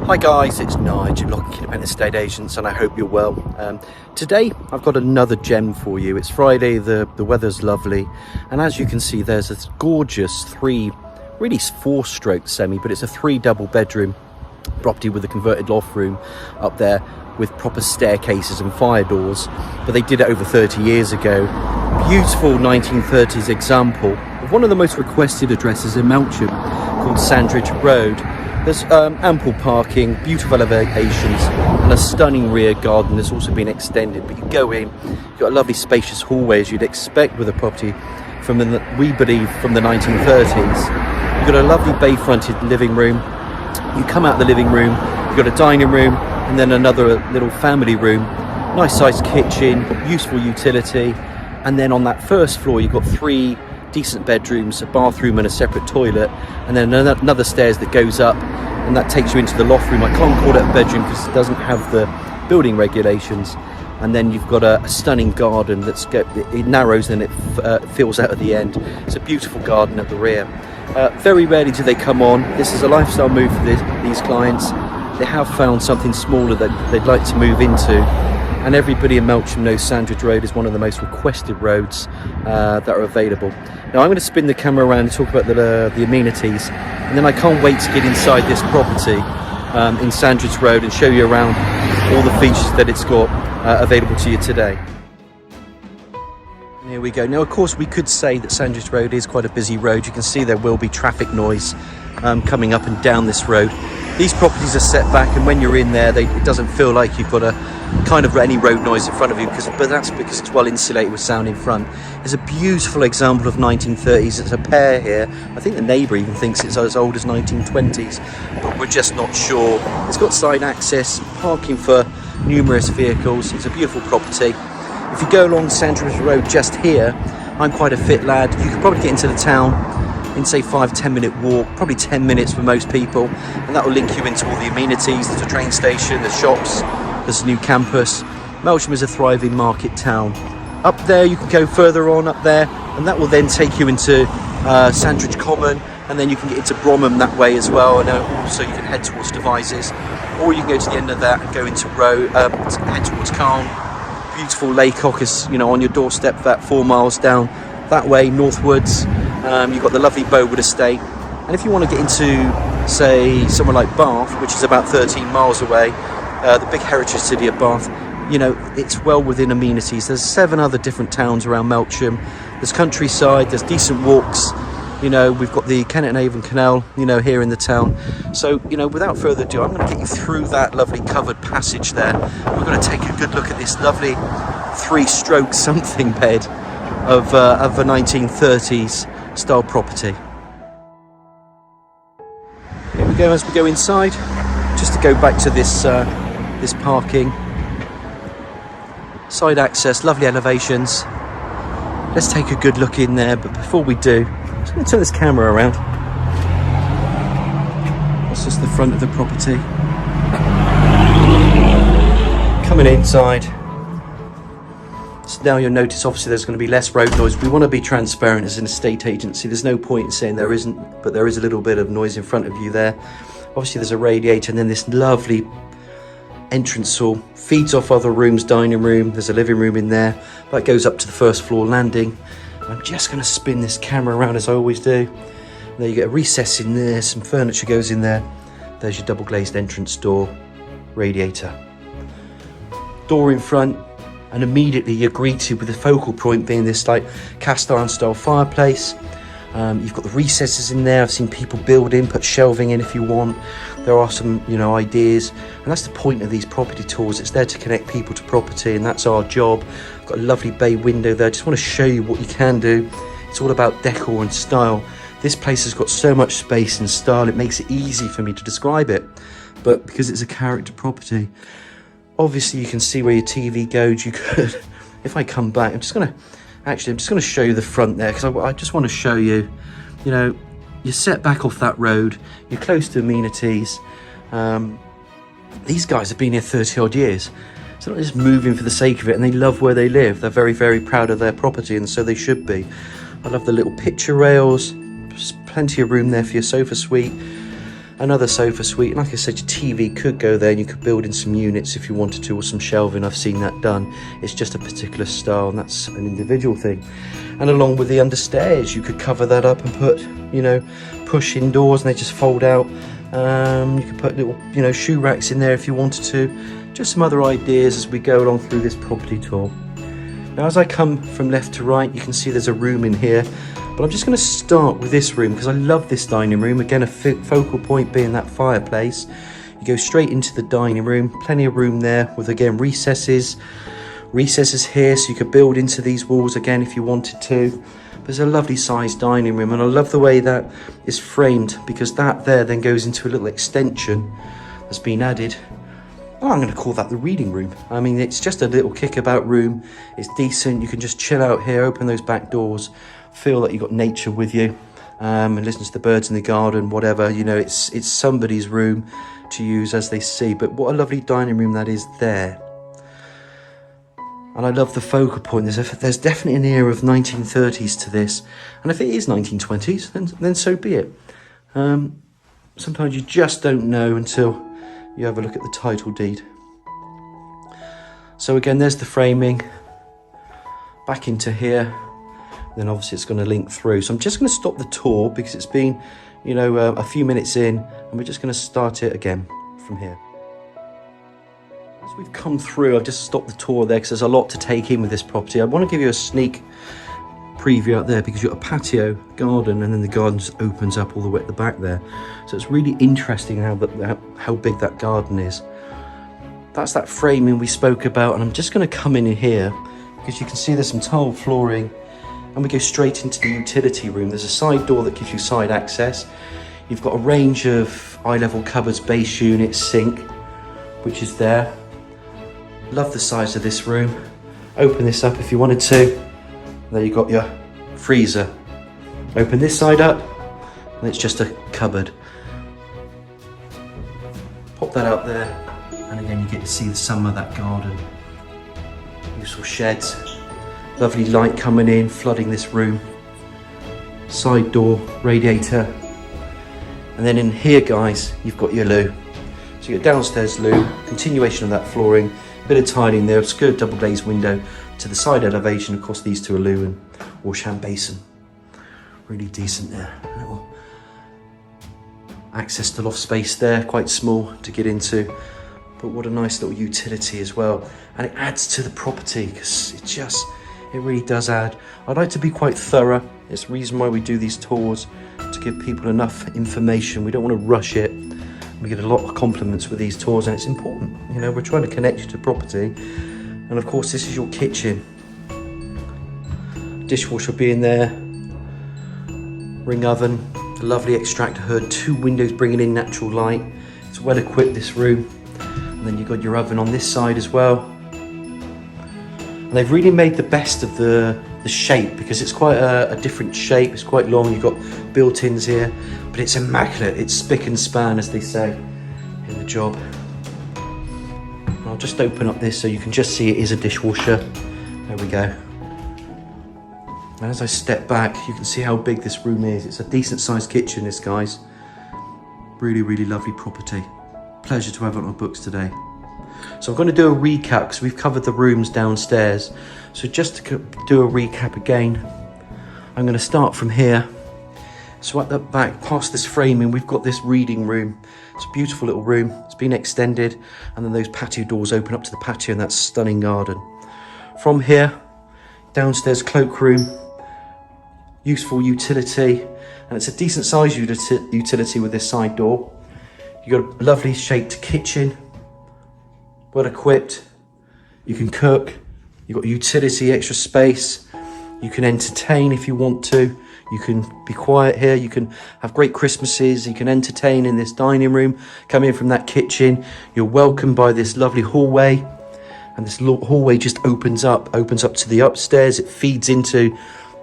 Hi guys, it's Nigel, Lock Independent Estate Agents, and I hope you're well. Today I've got another gem for you. It's Friday, the weather's lovely, and as you can see there's this gorgeous four-stroke semi, but it's a 3 double bedroom property with a converted loft room up there with proper staircases and fire doors, but they did it over 30 years ago. Beautiful 1930s example of one of the most requested addresses in Melksham called Sandridge Road. There's ample parking, beautiful elevations, and a stunning rear garden that's also been extended. But you go in, you've got a lovely spacious hallway as you'd expect with a property we believe from the 1930s. You've got a lovely bay-fronted living room. You come out the living room, you've got a dining room, and then another little family room. Nice sized kitchen, useful utility. And then on that first floor, you've got 3 decent bedrooms, a bathroom and a separate toilet, and then another stairs that goes up, and that takes you into the loft room. I can't call it a bedroom because it doesn't have the building regulations. And then you've got a stunning garden it narrows and it fills out at the end. It's a beautiful garden at the rear. Very rarely do they come on. This is a lifestyle move for these clients. They have found something smaller that they'd like to move into. And everybody in Melksham knows Sandridge Road is one of the most requested roads that are available. Now I'm going to spin the camera around and talk about the amenities, and then I can't wait to get inside this property in Sandridge Road and show you around all the features that it's got available to you today. Here we go. Now of course we could say that Sandridge Road is quite a busy road. You can see there will be traffic noise coming up and down this road. These properties are set back, and when you're in there it doesn't feel like you've got any road noise in front of you, but that's because it's well insulated with sound in front. There's a beautiful example of 1930s. It's a pair here. I think the neighbour even thinks it's as old as 1920s, but we're just not sure. It's got side access, parking for numerous vehicles. It's a beautiful property. If you go along Sandridge Road just here, I'm quite a fit lad. You could probably get into the town in say 5-10 minute walk, probably 10 minutes for most people, and that will link you into all the amenities. There's a train station, there's shops, there's a new campus. Melksham is a thriving market town. Up there you can go further on up there, and that will then take you into Sandridge Common, and then you can get into Bromham that way as well, and also you can head towards Devizes, or you can go to the end of that and go into head towards Calne. Beautiful Laycock is on your doorstep, that 4 miles down that way northwards. You've got the lovely Bowood Estate, and if you want to get into say somewhere like Bath, which is about 13 miles away, the big heritage city of Bath, it's well within amenities. There's 7 other different towns around Melksham. There's countryside, there's decent walks. We've got the Kennet and Avon Canal, here in the town. So, without further ado, I'm going to get you through that lovely covered passage there. We're going to take a good look at this lovely 3-stroke something bed of a 1930s style property. Here we go as we go inside. Just to go back to this parking, side access, lovely elevations. Let's take a good look in there, but before we do, I'm just going to turn this camera around. That's just the front of the property. Coming inside. So now you'll notice obviously there's going to be less road noise. We want to be transparent as an estate agency. There's no point in saying there isn't, but there is a little bit of noise in front of you there. Obviously there's a radiator, and then this lovely entrance hall feeds off other rooms, dining room. There's a living room in there that goes up to the first floor landing. I'm just going to spin this camera around as I always do. There you get a recess in there, some furniture goes in there. There's your double glazed entrance door, radiator, door in front, and immediately you're greeted with the focal point being this like cast iron style fireplace. You've got the recesses in there. I've seen people build in, put shelving in if you want. There are some ideas, and that's the point of these property tours. It's there to connect people to property, and that's our job. I've got a lovely bay window there. Just want to show you what you can do. It's all about decor and style. This place has got so much space and style, it makes it easy for me to describe it, but because it's a character property, obviously you can see where your TV goes. You could, if I come back, I'm just going to show you the front there, because I just want to show you, you're set back off that road, you're close to amenities. These guys have been here 30 odd years. It's not just moving for the sake of it, and they love where they live. They're very, very proud of their property, and so they should be. I love the little picture rails. There's plenty of room there for your sofa suite. Another sofa suite. Like I said, your TV could go there and you could build in some units if you wanted to, or some shelving. I've seen that done. It's just a particular style, and that's an individual thing. And along with the understairs, you could cover that up and put, you know, push indoors and they just fold out. You could put little, you know, shoe racks in there if you wanted to. Just some other ideas as we go along through this property tour. Now, as I come from left to right, you can see there's a room in here, but I'm just going to start with this room because I love this dining room. Again, a focal point being that fireplace. You go straight into the dining room, plenty of room there with, again, recesses here, so you could build into these walls again if you wanted to. There's a lovely sized dining room, and I love the way that is framed, because that there then goes into a little extension that's been added. Oh, I'm going to call that the reading room. I mean, it's just a little kickabout room. It's decent. You can just chill out here, open those back doors, feel that you've got nature with you, and listen to the birds in the garden, whatever. You know, it's somebody's room to use as they see. But what a lovely dining room that is there. And I love the focal point. There's definitely an era of 1930s to this. And if it is 1920s, then so be it. Sometimes you just don't know until you have a look at the title deed. So again, there's the framing. Back into here. Then obviously it's going to link through. So I'm just going to stop the tour because it's been, you know, a few minutes in. And we're just going to start it again from here. As we've come through, I've just stopped the tour there because there's a lot to take in with this property. I want to give you a sneak preview out there because you've got a patio, garden, and then the garden just opens up all the way at the back there. So it's really interesting how big that garden is. That's that framing we spoke about, and I'm just going to come in here because you can see there's some tile flooring, and we go straight into the utility room. There's a side door that gives you side access. You've got a range of eye-level cupboards, base unit, sink, which is there. Love the size of this room. Open this up if you wanted to. There you got your freezer. Open this side up, and it's just a cupboard. Pop that out there, and again you get to see some of that garden. Useful sheds. Lovely light coming in, flooding this room. Side door, radiator. And then in here, guys, you've got your loo. So your downstairs loo, continuation of that flooring, bit of tiling there, obscure double glazed window to the side elevation. Of course, these two are loo and wash hand basin. Really decent there. Little access to loft space there, quite small to get into, but what a nice little utility as well. And it adds to the property because it really does add. I'd like to be quite thorough. It's the reason why we do these tours, to give people enough information. We don't want to rush it. We get a lot of compliments with these tours, and it's important. You know, we're trying to connect you to property. And of course, this is your kitchen. Dishwasher being there. Ring oven. A lovely extractor hood. 2 windows bringing in natural light. It's well equipped, this room. And then you've got your oven on this side as well. And they've really made the best of the shape, because it's quite a different shape. It's quite long. You've got built-ins here, but it's immaculate. It's spick and span, as they say in the job. And I'll just open up this so you can just see it is a dishwasher. There we go. And as I step back, you can see how big this room is. It's a decent sized kitchen, this, guys. Really, really lovely property. Pleasure to have it on our books today. So I'm going to do a recap because we've covered the rooms downstairs. So just to do a recap again, I'm going to start from here. So at the back, past this framing, we've got this reading room. It's a beautiful little room. It's been extended, and then those patio doors open up to the patio and that stunning garden. From here, downstairs cloakroom, useful utility, and it's a decent sized utility with this side door. You've got a lovely shaped kitchen, well equipped. You can cook. You've got utility, extra space. You can entertain if you want to. You can be quiet here. You can have great Christmases. You can entertain in this dining room. Come in from that kitchen. You're welcomed by this lovely hallway. And this hallway just opens up to the upstairs. It feeds into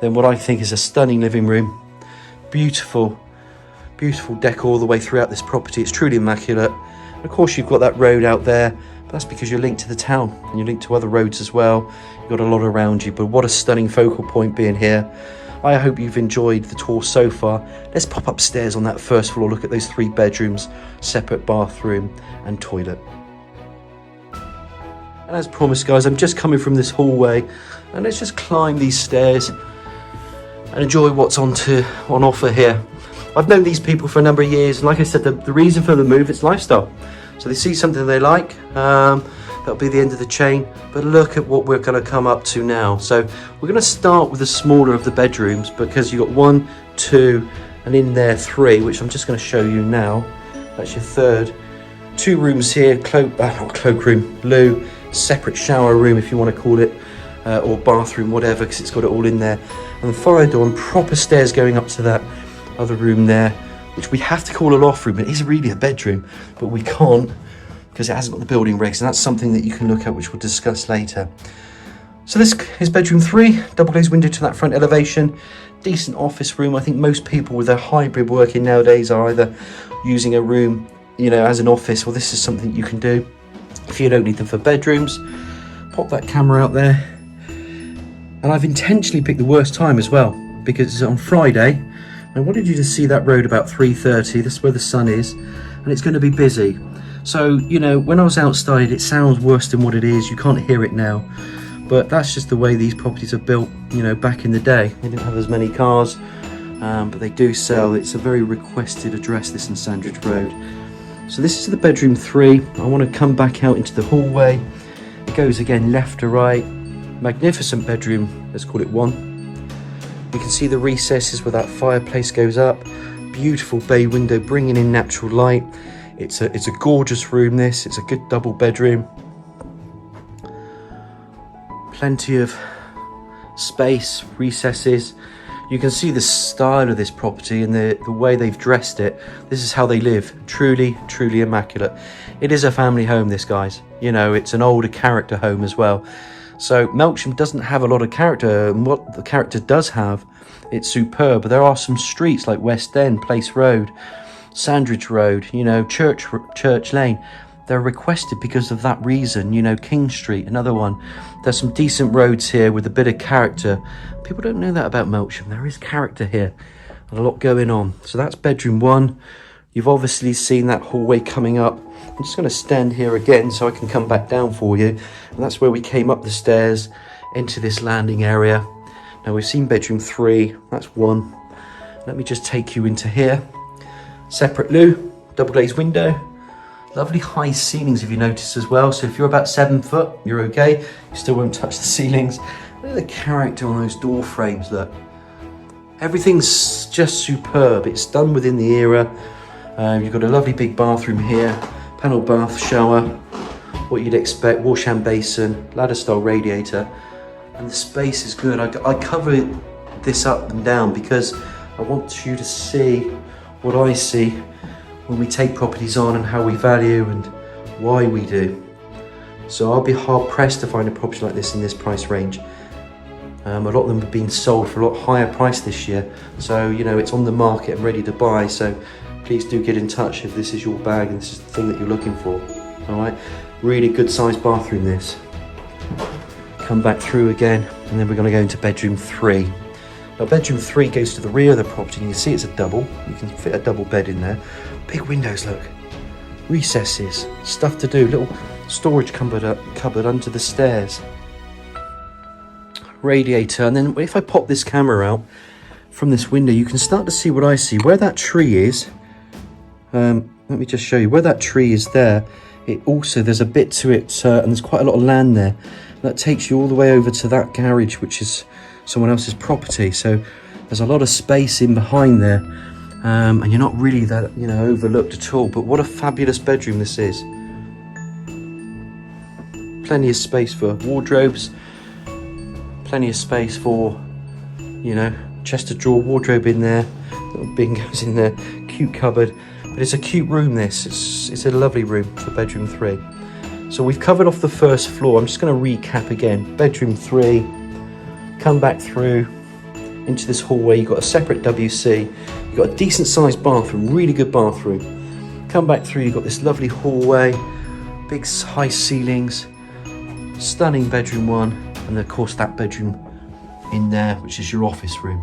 then what I think is a stunning living room. Beautiful, beautiful decor all the way throughout this property. It's truly immaculate. And of course, you've got that road out there. But that's because you're linked to the town and you're linked to other roads as well. You've got a lot around you, but what a stunning focal point being here. I hope you've enjoyed the tour so far. Let's pop upstairs on that first floor, look at those 3 bedrooms, separate bathroom and toilet. And as promised, guys, I'm just coming from this hallway, and let's just climb these stairs and enjoy what's on offer here. I've known these people for a number of years, and like I said, the reason for the move is lifestyle. So they see something they like, that'll be the end of the chain. But look at what we're going to come up to now. So we're going to start with the smaller of the bedrooms, because you've got 1, 2, and in there 3, which I'm just going to show you now. That's your third. 2 rooms here, not cloakroom, loo, separate shower room if you want to call it, or bathroom, whatever, because it's got it all in there. And the fire door and proper stairs going up to that other room there, which we have to call a loft room. It is really a bedroom, but we can't because it hasn't got the building regs, and that's something that you can look at, which we'll discuss later. So this is bedroom 3, double glazed window to that front elevation, decent office room. I think most people with their hybrid working nowadays are either using a room, you know, as an office, or this is something you can do if you don't need them for bedrooms. Pop that camera out there. And I've intentionally picked the worst time as well, because it's on Friday. I wanted you to see that road about 3:30. This is where the sun is, and it's going to be busy. So, you know, when I was outside, it sounds worse than what it is. You can't hear it now, but that's just the way these properties are built. You know, back in the day, they didn't have as many cars, but they do sell. It's a very requested address, this in Sandridge Road. So this is the bedroom 3. I want to come back out into the hallway. It goes again left to right. Magnificent bedroom, let's call it 1. You can see the recesses where that fireplace goes up. Beautiful bay window bringing in natural light. It's a gorgeous room this. It's a good double bedroom. Plenty of space, recesses. You can see the style of this property and the way they've dressed it. This is how they live. Truly, truly immaculate. It is a family home, this, guys. You know, it's an older character home as well. So Melksham doesn't have a lot of character, and what the character does have, it's superb. But there are some streets like West End, Place Road, Sandridge Road, you know, Church Lane. They're requested because of that reason. You know, King Street, another one. There's some decent roads here with a bit of character. People don't know that about Melksham. There is character here and a lot going on. So that's bedroom 1. You've obviously seen that hallway coming up. I'm just going to stand here again so I can come back down for you. And that's where we came up the stairs into this landing area. Now we've seen bedroom 3, that's 1. Let me just take you into here. Separate loo, double glazed window. Lovely high ceilings if you notice as well. So if you're about 7 foot, you're okay. You still won't touch the ceilings. Look at the character on those door frames, look. Everything's just superb. It's done within the era. You've got a lovely big bathroom here. Panel bath, shower, what you'd expect, wash hand basin, ladder style radiator, and the space is good. I cover this up and down because I want you to see what I see when we take properties on and how we value and why we do. So I'll be hard pressed to find a property like this in this price range. A lot of them have been sold for a lot higher price this year. So, you know, it's on the market and ready to buy. So please do get in touch if this is your bag and this is the thing that you're looking for. All right, really good sized bathroom this. Come back through again, and then we're going to go into bedroom 3. Now bedroom 3 goes to the rear of the property, and you can see it's a double. You can fit a double bed in there. Big windows, look. Recesses, stuff to do. Little storage cupboard under the stairs. Radiator, and then if I pop this camera out from this window, you can start to see what I see. Where that tree is, let me just show you. Where that tree is there, it also, there's a bit to it, and there's quite a lot of land there. That takes you all the way over to that garage, which is someone else's property. So there's a lot of space in behind there, and you're not really that, you know, overlooked at all. But what a fabulous bedroom this is. Plenty of space for wardrobes, plenty of space for, you know, chest of drawer, wardrobe in there, little bin goes in there, cute cupboard. But it's a cute room this, it's a lovely room for bedroom 3. So we've covered off the first floor. I'm just going to recap again. Bedroom 3, come back through into this hallway. You've got a separate WC, you've got a decent sized bathroom, really good bathroom. Come back through, you've got this lovely hallway, big high ceilings, stunning bedroom 1, and of course that bedroom in there, which is your office room.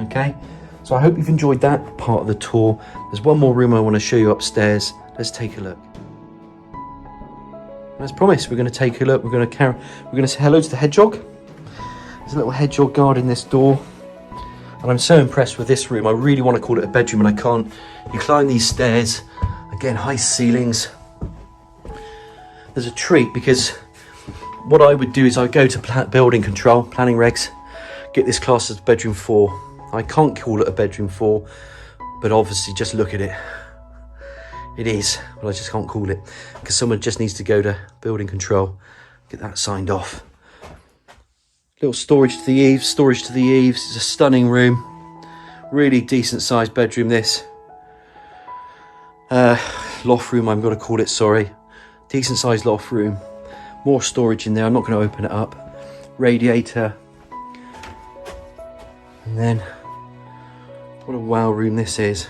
Okay, so I hope you've enjoyed that part of the tour. There's one more room I want to show you upstairs. Let's take a look. And as promised, we're going to take a look. We're going to say hello to the hedgehog. There's a little hedgehog guarding this door. And I'm so impressed with this room. I really want to call it a bedroom and I can't. You climb these stairs, again, high ceilings. There's a treat because what I would do is I go to building control, planning regs, get this class as bedroom 4. I can't call it a bedroom 4, but obviously just look at it. It is, but I just can't call it because someone just needs to go to building control, get that signed off. Little storage to the eaves, It's a stunning room. Really decent sized bedroom this. Loft room, I'm going to call it, sorry. Decent sized loft room. More storage in there, I'm not going to open it up. Radiator. And then, what a wow room this is.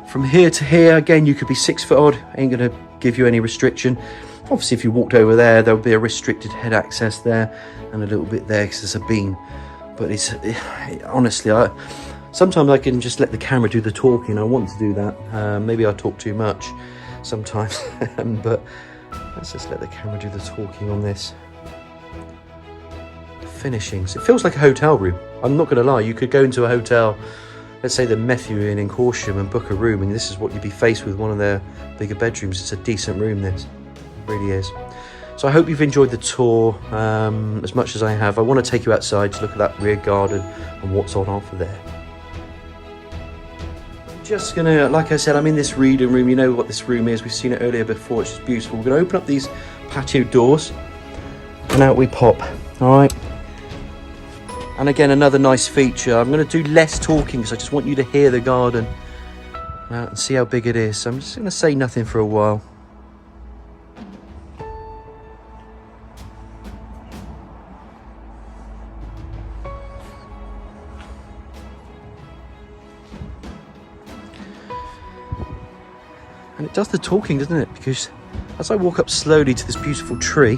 From here to here, again, you could be 6 foot odd. Ain't going to give you any restriction. Obviously, if you walked over there, there'll be a restricted head access there and a little bit there because there's a beam. But honestly, sometimes I can just let the camera do the talking. I want to do that. Maybe I talk too much sometimes, but let's just let the camera do the talking on this. The finishings. It feels like a hotel room. I'm not going to lie. You could go into a hotel, let's say the Methu Inn in Corsham, and book a room, and this is what you'd be faced with, one of their bigger bedrooms. It's a decent room, this. It really is. So I hope you've enjoyed the tour as much as I have. I want to take you outside to look at that rear garden and what's on offer there. Just gonna, like I said, I'm in this reading room. You know what this room is. We've seen it earlier before. It's just beautiful. We're gonna open up these patio doors and out we pop. All right. And again, another nice feature. I'm gonna do less talking because I just want you to hear the garden and see how big it is. So I'm just gonna say nothing for a while. And it does the talking, doesn't it? Because as I walk up slowly to this beautiful tree,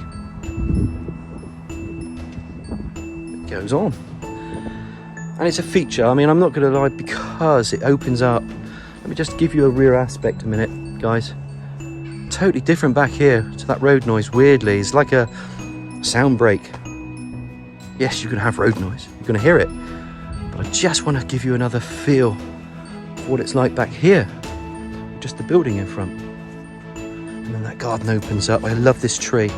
it goes on. And it's a feature. I mean, I'm not going to lie, because it opens up. Let me just give you a rear aspect a minute, guys. Totally different back here to that road noise, weirdly. It's like a sound break. Yes, you're going to have road noise. You're going to hear it. But I just want to give you another feel of what it's like back here. Just the building in front, and then that garden opens up. I love this tree,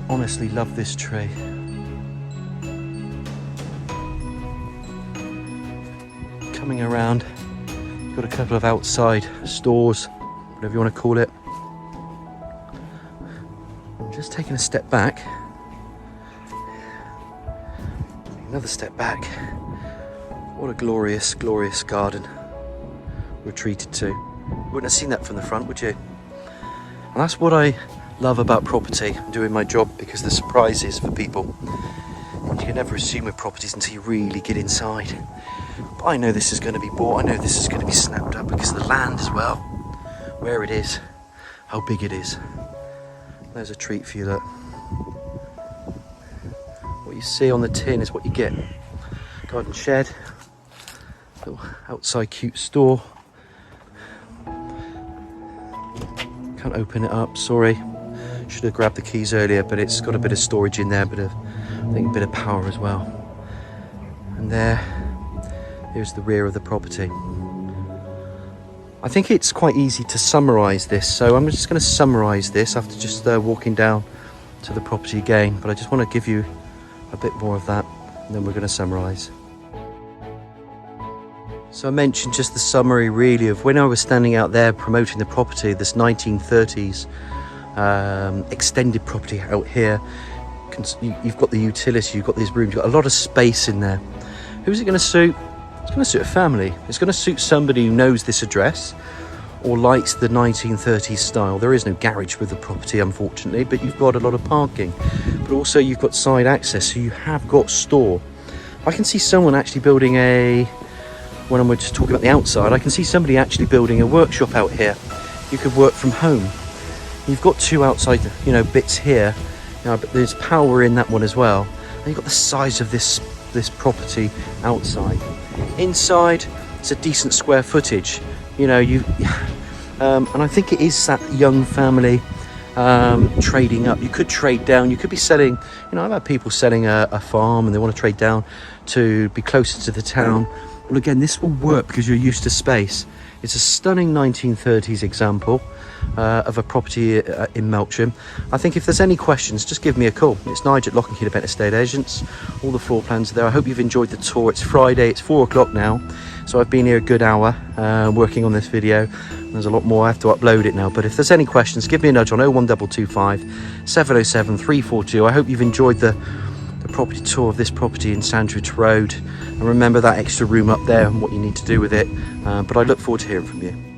honestly love this tree. Coming around, you've got a couple of outside stores, whatever you want to call it. I'm just taking a step back, another step back. What a glorious garden we're treated to. You wouldn't have seen that from the front, would you? And that's what I love about property, doing my job, because the surprises for people. And you can never assume with properties until you really get inside. But I know this is going to be bought, I know this is going to be snapped up because of the land as well. Where it is, how big it is. There's a treat for you, look. What you see on the tin is what you get. Garden shed, little outside cute store. Can't open it up, sorry. Should have grabbed the keys earlier, but it's got a bit of storage in there, I think a bit of power as well. And here's the rear of the property. I think it's quite easy to summarise this, so I'm just going to summarise this after just walking down to the property again, but I just want to give you a bit more of that, and then we're going to summarise. So I mentioned just the summary really of when I was standing out there promoting the property, this 1930s extended property out here. You've got the utility, you've got these rooms, you've got a lot of space in there. Who's it going to suit? It's going to suit a family. It's going to suit somebody who knows this address or likes the 1930s style. There is no garage with the property, unfortunately, but you've got a lot of parking. But also you've got side access, so you have got store. I can see someone actually building when we're just talking about the outside, I can see somebody actually building a workshop out here. You could work from home. You've got two outside, bits here, but there's power in that one as well. And you've got the size of this this property outside. Inside, it's a decent square footage. You know, and I think it is that young family trading up. You could trade down, you could be selling, you know, I've had people selling a farm and they want to trade down to be closer to the town. Well, again, this will work because you're used to space. It's a stunning 1930s example of a property in Melksham. I think if there's any questions, just give me a call. It's Nigel at Lock & Key Bent Estate Agents. All the floor plans are there. I hope you've enjoyed the tour. It's Friday, it's 4 o'clock now. So I've been here a good hour working on this video. There's a lot more, I have to upload it now. But if there's any questions, give me a nudge on 01225 707 342. I hope you've enjoyed the property tour of this property in Sandridge Road. And remember that extra room up there and what you need to do with it. But I look forward to hearing from you.